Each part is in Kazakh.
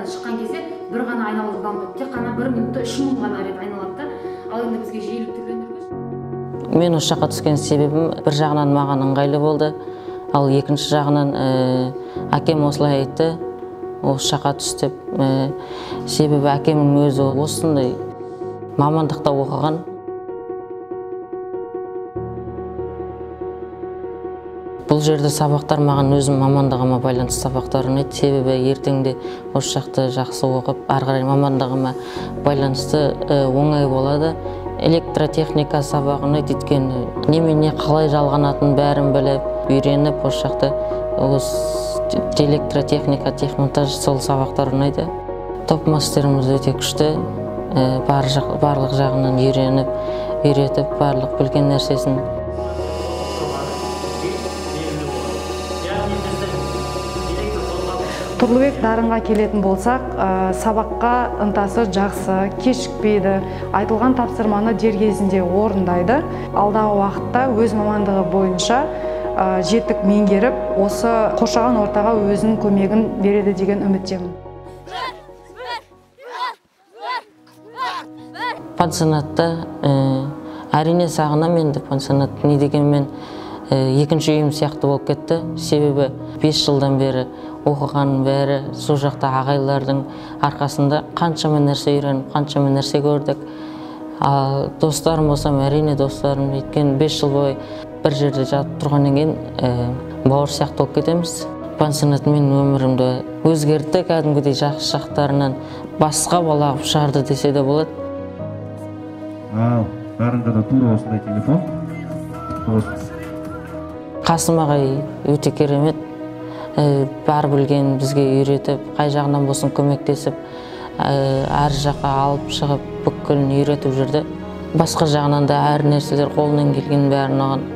сабақтардан шыққан кезде бір ғана айналудан тек қана 1 минутта 3000 ғана рет айналады да. Ал енді бізге жүйелі түрлендіргіш. Мен осы жаққа түскен себебім бір жағынан маған ыңғайлы болды. Ал екінші жағынан әкем осылай айтты, осы жаққа түс деп. Себебі әкемнің өзі осындай мамандықта оқыған. Бұл жерде сабақтар маған өзім мамандығыма байланысты сабақтар ұнайды. Себебі ертеңде осы жақты жақсы оқып, ары қарай мамандығыма байланысты оңай болады. Электротехника сабағы ұнайды, өйткені немене қалай жалғанатын бәрін біліп, үйреніп, осы жақты электротехника, техмонтаж сол сабақтар ұнайды. Топ мастеріміз өте күшті, барлық жағынан үйретіп, барлық білген нәрсесін. Тұрлыбек Дарынға келетін болсақ, сабаққа ынтасы жақсы, кешікпейді, айтылған тапсырманы дер кезінде орындайды. Алдағы уақытта өз мамандығы бойынша жетік меңгеріп, осы қоршаған ортаға өзінің көмегін береді деген үміттемін. Пансионатта әрине сағынамын енді пансионат не дегенмен екінші үйім сияқты болып кетті. Себебі 5 жылдан бері оқығаның бәрі сол жақта ағайлардың арқасында қаншама нәрсе үйреніп, қаншама нәрсе көрдік. Достарым болсам, әрине достарым, өйткені 5 жыл бойы бір жерде жатып тұрғаннан кейін бауыр сияқты болып кетеміз. Пансионат мен өмірімді өзгертті, кәдімгідей жақсы жақтарынан басқа бала қылып шығарды десе де болады. Дарынға да тура осындай телефон. Қасым ағай өте керемет. Бар білген бізге үйретіп, қай жағынан болсын көмектесіп, әр жаққа алып шығып, бүкілін үйретіп жүрді. Басқа жағынан да әр нәрселер қолынан келген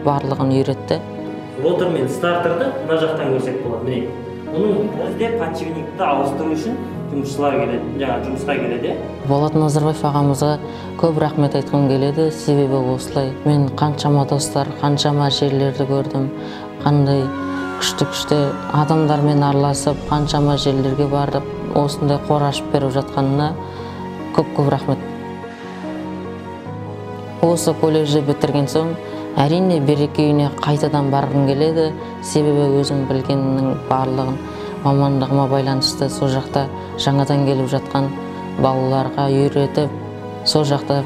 барлығын үйретті. Лотер мен стартерді мына жақтан көрсек болады. Міне, оның бізде подшипникті ауыстыру үшін жұмысшылар келеді, жұмысқа келеді. Болат Назарбаев ағамызға көп рахмет айтқым келеді, себебі осылай. Мен қаншама достар, қаншама жерлерді көрдім, қандай күшті адамдармен араласып, қаншама жерлерге бардып, осындай қор ашып беріп жатқанына көп рахмет. Осы колледжді бітірген соң, әрине береке үйіне қайтадан барғым келеді, себебі өзім білгеннің барлығын мамандығыма байланысты сол жақта жаңадан келіп жатқан балаларға үйретіп, сол жақта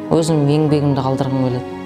өзім еңбегімді қалдырғым келеді.